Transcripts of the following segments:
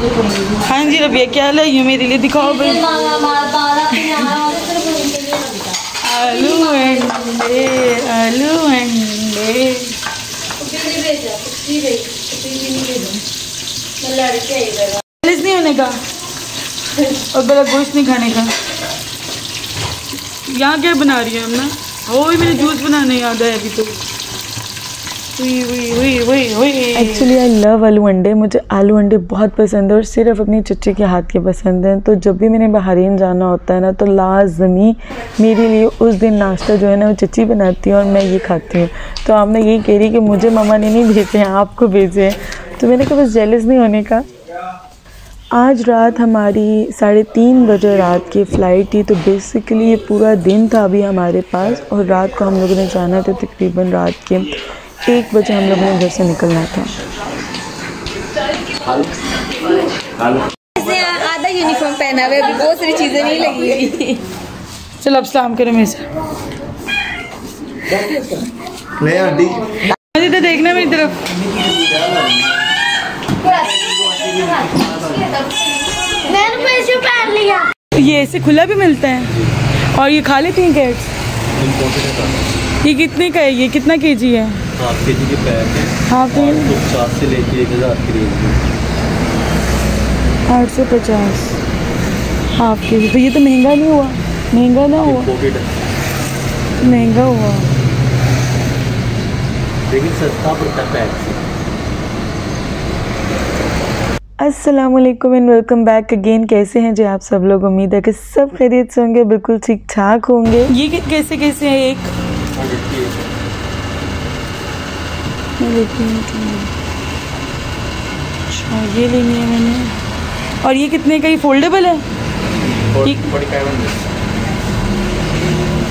हाँ जी रबिया क्या हाल है? ये मेरे लिए दिखाओ भाई। आलू अंडे आलू अंडे। नहीं होने का और बड़ा गोश्त नहीं खाने का। यहाँ क्या बना रही है हमने? वही मेरे जूस बनाने याद है अभी तो। एक्चुअली आई लव आलू अंडे। मुझे आलू अंडे बहुत पसंद है और सिर्फ अपनी चच्ची के हाथ के पसंद हैं। तो जब भी मैंने बहरीन जाना होता है ना तो लाजमी मेरे लिए उस दिन नाश्ता जो है ना वो चच्ची बनाती है और मैं ये खाती हूँ। तो आपने यही कह रही कि मुझे मम्मा ने नहीं भेजे हैं, आपको भेजे हैं। तो मैंने कहा बस जेलस नहीं होने का। आज रात हमारी 3:30 बजे रात की फ़्लाइट थी। तो बेसिकली ये पूरा दिन था अभी हमारे पास और रात को हम लोगों ने जाना था। तकरीबन रात के 1 बजे हम लोगों ने घर से निकलना था। आधा यूनिफॉर्म पहना हुआ है, बहुत सारी चीज़ें नहीं लगी हुई। चलो अब सलाम करो मेरे से। तो देखना मेरी तरफ। मैंने पैसे पहन लिया। ये ऐसे खुला भी मिलता है और ये खा लेती हैं कैट्स? ये कितने का है? ये कितना केजी है? हाफ केजी के पैक है। हाफ 850 से लेके 1000 की रेंज में। 850 हाफ केजी। तो ये तो महंगा नहीं हुआ? महंगा ना हुआ? महंगा हुआ लेकिन सस्ता पड़ता पैक से। अस्सलाम वालेकुम एंड वेलकम बैक अगेन। कैसे हैं जी आप सब लोग? उम्मीद है कि सब खैरियत से होंगे, बिल्कुल ठीक ठाक होंगे। ये कैसे कैसे है? एक अच्छा ये लेनी है मैंने। और ये कितने का? ये फोल्डेबल है?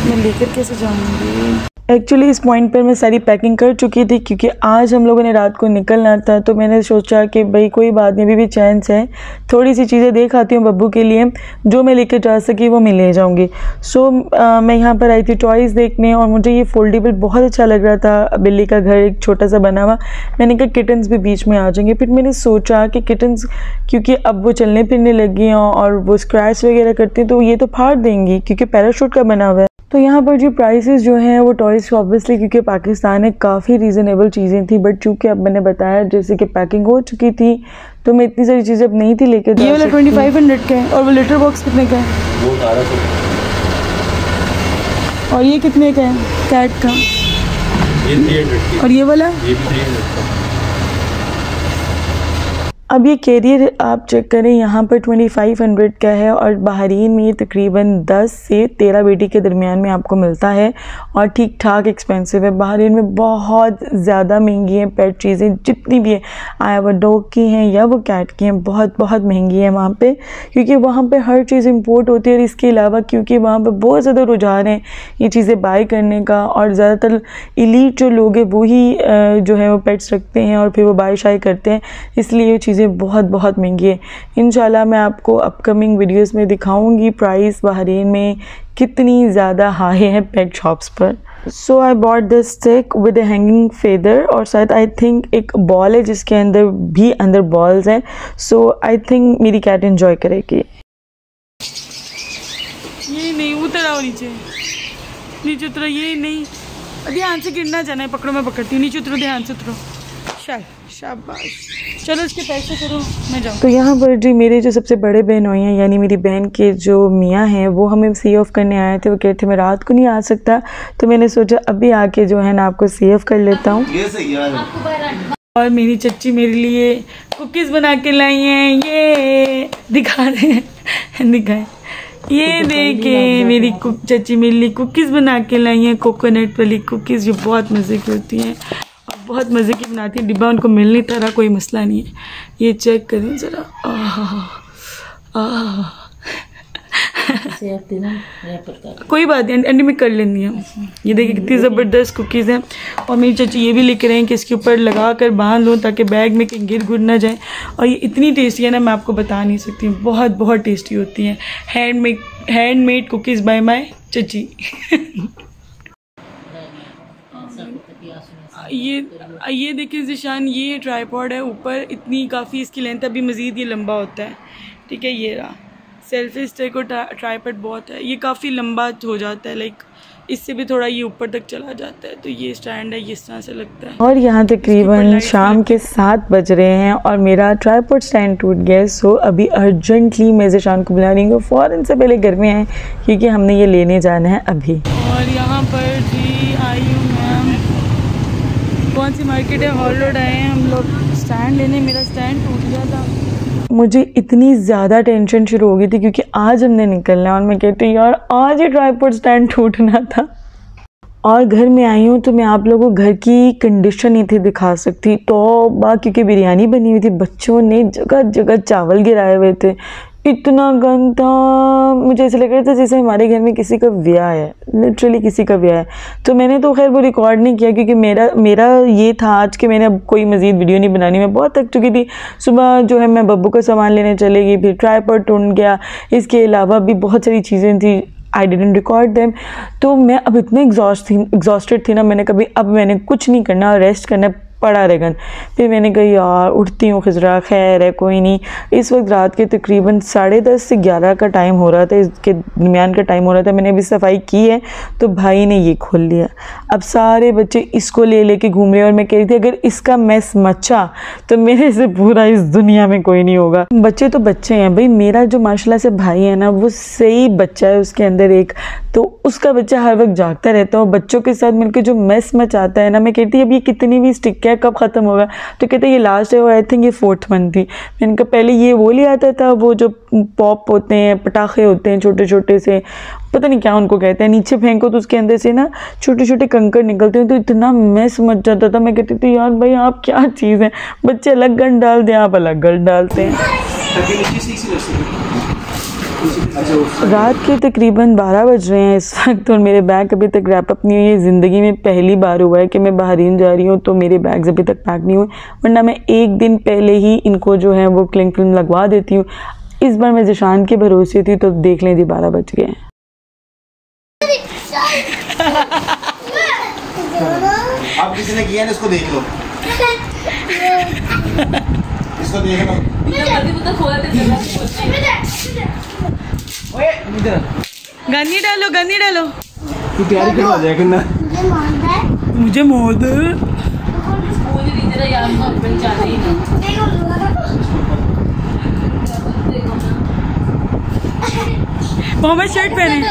मैं लेकर कैसे जाऊँगी? एक्चुअली इस पॉइंट पर मैं सारी पैकिंग कर चुकी थी क्योंकि आज हम लोगों ने रात को निकलना था। तो मैंने सोचा कि भाई कोई बात नहीं, अभी भी चांस है, थोड़ी सी चीज़ें देख आती हूँ बब्बू के लिए, जो मैं लेकर जा सकी वो मैं ले जाऊँगी। सो मैं यहाँ पर आई थी टॉयज़ देखने और मुझे ये फोल्डेबल बहुत अच्छा लग रहा था। बिल्ली का घर एक छोटा सा बना हुआ। मैंने कहा किटन्स भी बीच में आ जाएंगे। फिर मैंने सोचा कि किटन्स क्योंकि अब वो चलने फिरने लगी हैं और वो स्क्रैच वगैरह करती हैं तो ये तो फाड़ देंगी क्योंकि पैराशूट का बना हुआ है। तो यहाँ पर जो प्राइसेस जो हैं वो टॉयज़ ऑब्वियसली क्योंकि पाकिस्तान में काफ़ी रीज़नेबल चीज़ें थी, बट चूँकि अब मैंने बताया जैसे कि पैकिंग हो चुकी थी तो मैं इतनी सारी चीज़ें अब नहीं थी लेकर। ये वाला 2500 का है और वो लिटर बॉक्स कितने का है? वो 1800। और ये कितने का है कैट का? ये 300 की। और ये वाला? ये भी 300 का। अब ये कैरियर आप चेक करें, यहाँ पर 2500 का है और बहरीन में ये तकरीबन 10 से 13 बेटी के दरमियान में आपको मिलता है और ठीक ठाक एक्सपेंसिव है। बहरीन में बहुत ज़्यादा महंगी हैं पेट चीज़ें जितनी भी हैं, आया वो डॉग की हैं या वो कैट की हैं, बहुत बहुत महंगी है वहाँ पे क्योंकि वहाँ पे हर चीज़ इंपोर्ट होती है। और इसके अलावा क्योंकि वहाँ पर बहुत ज़्यादा रुझान है ये चीज़ें बाय करने का और ज़्यादातर इलीट जो लोग हैं वही जो है वो पेट्स रखते हैं और फिर वो बाय शाय करते हैं, इसलिए ये चीज़ें बहुत बहुत महंगी है। इंशाल्लाह मैं आपको अपकमिंग वीडियोस में दिखाऊंगी प्राइस बहरीन में कितनी ज़्यादा हाई है पेट शॉप्स पर। So I bought this stick with a hanging feather और शायद आई थिंक एक बॉल है जिसके अंदर बॉल्स हैं। सो आई थिंक मेरी कैट एंजॉय करेगी। ये नहीं उतर आओ नीचे उतरो। ये नहीं, ध्यान से गिरना जाना है। पकड़ो, मैं पकड़ती हूँ। नीचे उतरो, ध्यान से उतरो। शाबाश। चलो इसके पैसे करो, मैं जाऊँ। तो यहाँ पर जी मेरे जो सबसे बड़े बहन हुई हैं यानी मेरी बहन के जो मियाँ हैं वो हमें सी ऑफ करने आए थे। वो कहते मैं रात को नहीं आ सकता तो मैंने सोचा अभी आके जो है ना आपको सी ऑफ कर लेता हूँ। और मेरी चच्ची मेरे लिए कुकीज़ बना के लाई हैं। ये दिखा रहे हैं, दिखाएं। ये देखे मेरी चच्ची मेरे लिए कुकीज़ बना के लाई हैं, कोकोनट वाली कुकीज़ जो बहुत मज़े की होती हैं और बहुत मज़े की बनाती हैं। डिब्बा उनको मिल नहीं रहा, कोई मसला नहीं है। ये चेक करें ज़रा। कोई बात नहीं, एंड में कर लेनी है। ये देखिए कितनी ज़बरदस्त कुकीज़ हैं और मेरी चाची ये भी लिख रहे हैं कि इसके ऊपर लगा कर बांध लो ताकि बैग में कहीं गिर गुर ना जाए। और ये इतनी टेस्टी है ना, मैं आपको बता नहीं सकती, बहुत बहुत टेस्टी होती हैं। हैंडमेड कुकीज़ बाय माय चाची। ये देखिए ज़िशान, ये ट्राइपॉड है ऊपर, इतनी काफ़ी इसकी लेंथ, अभी मज़ीद ये लंबा होता है। ठीक है, ये रहा सेल्फी स्टिक और ट्राइपॉड बहुत है, ये काफ़ी लंबा हो जाता है, लाइक इससे भी थोड़ा ये ऊपर तक चला जाता है। तो ये स्टैंड है, ये इस तरह से लगता है। और यहाँ तकरीबन शाम के 7 बज रहे हैं और मेरा ट्राइपॉड स्टैंड टूट गया। सो अभी अर्जेंटली मैं ज़िशान को बुला रही हूँ, फ़ौरन से पहले घर में आए क्योंकि हमने ये लेने जाना है अभी। और यहाँ पर जी आई हूँ मैं, कौन सी मार्केट है, हॉल रोड आए हैं हम लोग स्टैंड लेने। मेरा स्टैंड टूट गया था, मुझे इतनी ज़्यादा टेंशन शुरू हो गई थी क्योंकि आज हमने निकलना है और मैं कहती हूँ यार आज ही ट्राइपॉड स्टैंड टूटना था। और घर में आई हूँ तो मैं आप लोगों को घर की कंडीशन नहीं थी दिखा सकती, तो क्योंकि बिरयानी बनी हुई थी, बच्चों ने जगह जगह चावल गिराए हुए थे, इतना गंदा, मुझे ऐसा लग रहा था जैसे हमारे घर में किसी का ब्याह है, लिटरली किसी का ब्याह है। तो मैंने तो खैर वो रिकॉर्ड नहीं किया क्योंकि मेरा ये था आज कि मैंने अब कोई मज़ीद वीडियो नहीं बनानी, मैं बहुत थक चुकी थी। सुबह जो है मैं बब्बू का सामान लेने चली गई, फिर ट्राइपॉड टूट गया, इसके अलावा भी बहुत सारी चीज़ें थी, आई डिडंट रिकॉर्ड देम। तो मैं अब इतने एग्जॉस्टेड थी ना, मैंने कुछ नहीं करना, रेस्ट करना पड़ा रहेगा। फिर मैंने कहा यार उठती हूँ खिजरा, खैर है कोई नहीं। इस वक्त रात के तकरीबन 10:30 से 11 का टाइम हो रहा था, इसके दरमियान का टाइम हो रहा था। मैंने अभी सफाई की है तो भाई ने ये खोल लिया। अब सारे बच्चे इसको ले के घूम रहे हैं और मैं कह रही थी अगर इसका मैस मचा तो मेरे से पूरा इस दुनिया में कोई नहीं होगा। बच्चे तो बच्चे हैं भाई, मेरा जो माशाल्लाह से भाई है ना वो सही बच्चा है, उसके अंदर एक तो उसका बच्चा हर वक्त जागता रहता है और बच्चों के साथ मिलकर जो मैस मचाता है ना, मैं कहती अब ये कितनी भी स्टिक है कब ख़त्म होगा, तो कहते ये लास्ट है, वो आई थिंक ये 4th मंथ थी। मैंने कहा पहले ये वो ले आता था, वो जो पॉप होते हैं, पटाखे होते हैं छोटे छोटे से, पता नहीं क्या उनको कहते हैं, नीचे फेंको तो उसके अंदर से ना छोटे छोटे कंकड़ निकलते हैं, तो इतना मैस मच जाता था। मैं कहती थी यार भाई आप क्या चीज़ है, बच्चे अलग गंद डालते हैं, आप अलग गंद डालते हैं। रात के तकरीबन 12 बज रहे हैं इस वक्त और मेरे बैग अभी तक रैप अप नहीं हुई है। ज़िंदगी में पहली बार हुआ है कि मैं बहरीन जा रही हूँ तो मेरे बैग्स अभी तक पैक नहीं हुए, वरना मैं एक दिन पहले ही इनको जो है वो क्लिंग फिल्म लगवा देती हूँ। इस बार मैं ज़िशान के भरोसे थी, तो देख लें जी 12 बज गए हैं। आप किसी ने किया ना, इसको देख लो, इसको देख लो। गन्नी डालो, गन्नी डालो, तू तैयारी करवा जाएगा ना, मुझे मौत मोहम्मद शर्ट पहने,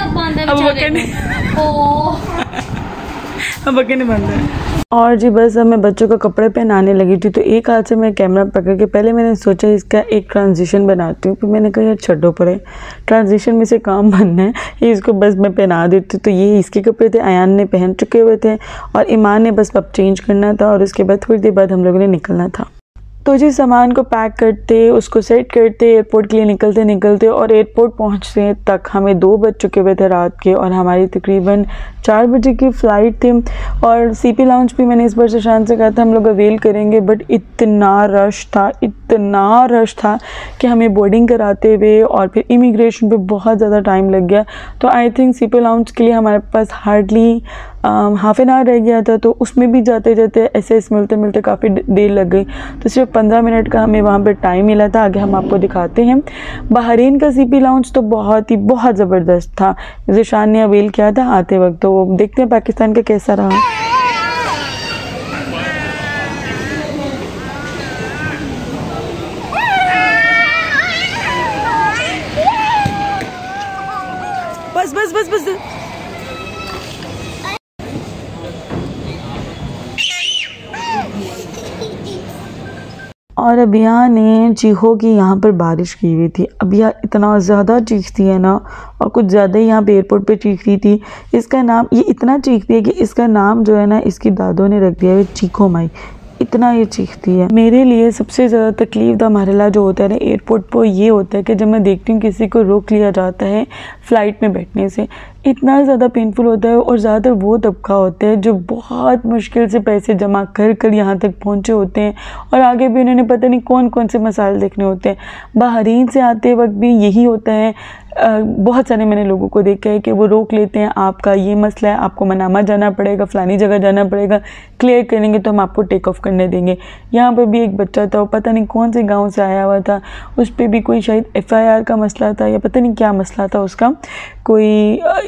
अब बके ने बंद है। और जी बस अब मैं बच्चों को कपड़े पहनाने लगी थी, तो एक हाथ से मैं कैमरा पकड़ के पहले मैंने सोचा इसका एक ट्रांजिशन बनाती हूँ, फिर मैंने कहा यार छड्डो पड़े, ट्रांजिशन में से काम बनना है, ये इसको बस मैं पहना देती। तो ये इसके कपड़े थे, अयान ने पहन चुके हुए थे और ईमान ने बस अब चेंज करना था और उसके बाद थोड़ी देर बाद हम लोगों ने निकलना था। तो जी सामान को पैक करते, उसको सेट करते, एयरपोर्ट के लिए निकलते और एयरपोर्ट पहुंचते तक हमें 2 बज चुके हुए थे रात के और हमारी तकरीबन 4 बजे की फ़्लाइट थी। और सीपी लाउंज भी मैंने इस बार ज़िशान से कहा था हम लोग अवेल करेंगे, बट इतना रश था कि हमें बोर्डिंग कराते हुए और फिर इमिग्रेशन पे बहुत ज़्यादा टाइम लग गया। तो आई थिंक सीपी लाउंज के लिए हमारे पास हार्डली हाफ एन आवर रह गया था, तो उसमें भी जाते जाते ऐसे मिलते काफ़ी देर लग गई। तो सिर्फ 15 मिनट का हमें वहाँ पे टाइम मिला था। आगे हम आपको दिखाते हैं। बहरीन का सीपी लाउंज तो बहुत ज़बरदस्त था, ज़िशान ने अवेल किया था आते वक्त। तो देखते हैं पाकिस्तान का कैसा रहा। बस और अबिया ने चीखों की यहाँ पर बारिश की हुई थी। अबिया इतना ज़्यादा चीखती है ना, और कुछ ज़्यादा ही यहाँ पे एयरपोर्ट पे चीख रही थी। इसका नाम, ये इतना चीखती है कि इसका नाम जो है ना इसकी दादों ने रख दिया है चीखो माई, इतना ये चीखती है। मेरे लिए सबसे ज़्यादा तकलीफ दा मरहला जो होता है ना एयरपोर्ट पर, ये होता है कि जब मैं देखती हूँ किसी को रोक लिया जाता है फ़्लाइट में बैठने से, इतना ज़्यादा पेनफुल होता है। और ज़्यादातर वो तबका होता है जो बहुत मुश्किल से पैसे जमा कर कर यहाँ तक पहुँचे होते हैं, और आगे भी उन्होंने पता नहीं कौन कौन से मसाइल देखने होते हैं। बहरीन से आते वक्त भी यही होता है। बहुत सारे मैंने लोगों को देखा है कि वो रोक लेते हैं, आपका ये मसला है, आपको मनामा जाना पड़ेगा, फ़लानी जगह जाना पड़ेगा, क्लियर करेंगे तो हम आपको टेक ऑफ़ करने देंगे। यहाँ पर भी एक बच्चा था, वो पता नहीं कौन से गांव से आया हुआ था, उस पर भी कोई शायद FIR का मसला था या पता नहीं क्या मसला था उसका। कोई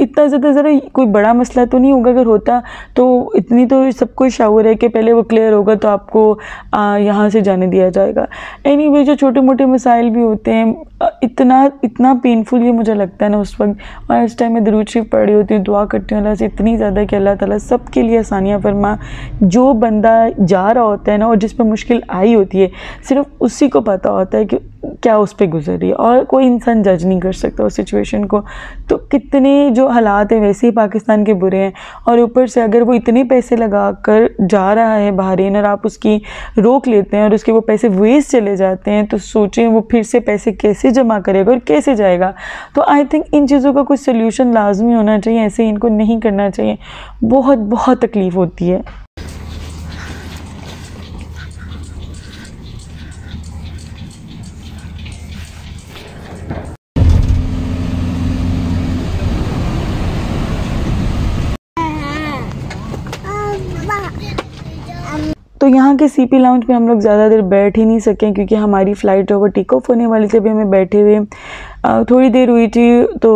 इतना ज़्यादा ज़रा कोई बड़ा मसला तो नहीं होगा, अगर होता तो इतनी तो सबको शावर है कि पहले वो क्लियर होगा तो आपको यहाँ से जाने दिया जाएगा। एनीवे जो छोटे मोटे मसाइल भी होते हैं, इतना पेनफुल ये मुझे लगता है ना उस वक्त। और इस टाइम में दरूद शरीफ पढ़ रही होती हूँ, दुआ करती हूँ अल्लाह से इतनी ज़्यादा कि अल्लाह ताला सबके लिए आसानियाँ फरमा। जो बंदा जा रहा होता है ना और जिस पर मुश्किल आई होती है, सिर्फ उसी को पता होता है कि क्या उस पर गुजर रही है, और कोई इंसान जज नहीं कर सकता उस सिचुएशन को। तो कितने जो हालात हैं वैसे ही पाकिस्तान के बुरे हैं, और ऊपर से अगर वो इतने पैसे लगा कर जा रहा है बहरीन और आप उसकी रोक लेते हैं और उसके वो पैसे वेस्ट चले जाते हैं, तो सोचें वो फिर से पैसे कैसे जमा करेगा और कैसे जाएगा। तो आई थिंक इन चीज़ों का कुछ सोल्यूशन लाजमी होना चाहिए, ऐसे इनको नहीं करना चाहिए। बहुत बहुत तकलीफ़ होती है। तो यहाँ के CP लाउंज में हम लोग ज़्यादा देर बैठ ही नहीं सकें क्योंकि हमारी फ़्लाइट ओवर टेक ऑफ होने वाली थी। अभी हमें बैठे हुए थोड़ी देर हुई थी तो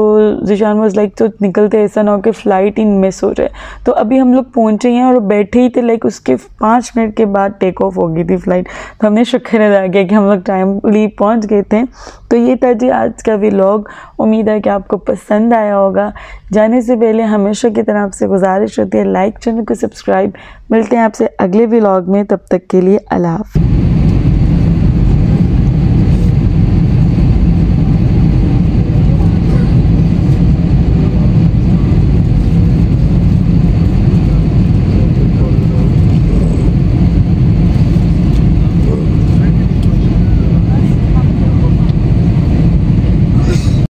ज़िशान वाज लाइक तो निकलते ऐसा ना हो कि फ़्लाइट इन मिस हो जाए। तो अभी हम लोग पहुँचे हैं और बैठे ही थे, लाइक उसके 5 मिनट के बाद टेक ऑफ हो गई थी फ़्लाइट। तो हमने शुक्र अदा किया कि हम लोग टाइमली पहुँच गए थे। तो ये था जी आज का व्लॉग। उम्मीद है कि आपको पसंद आया होगा। जाने से पहले हमेशा की तरह आपसे गुजारिश होती है, लाइक, चैनल को सब्सक्राइब। मिलते हैं आपसे अगले व्लॉग में, तब तक के लिए अल्लाह हाफ़िज़।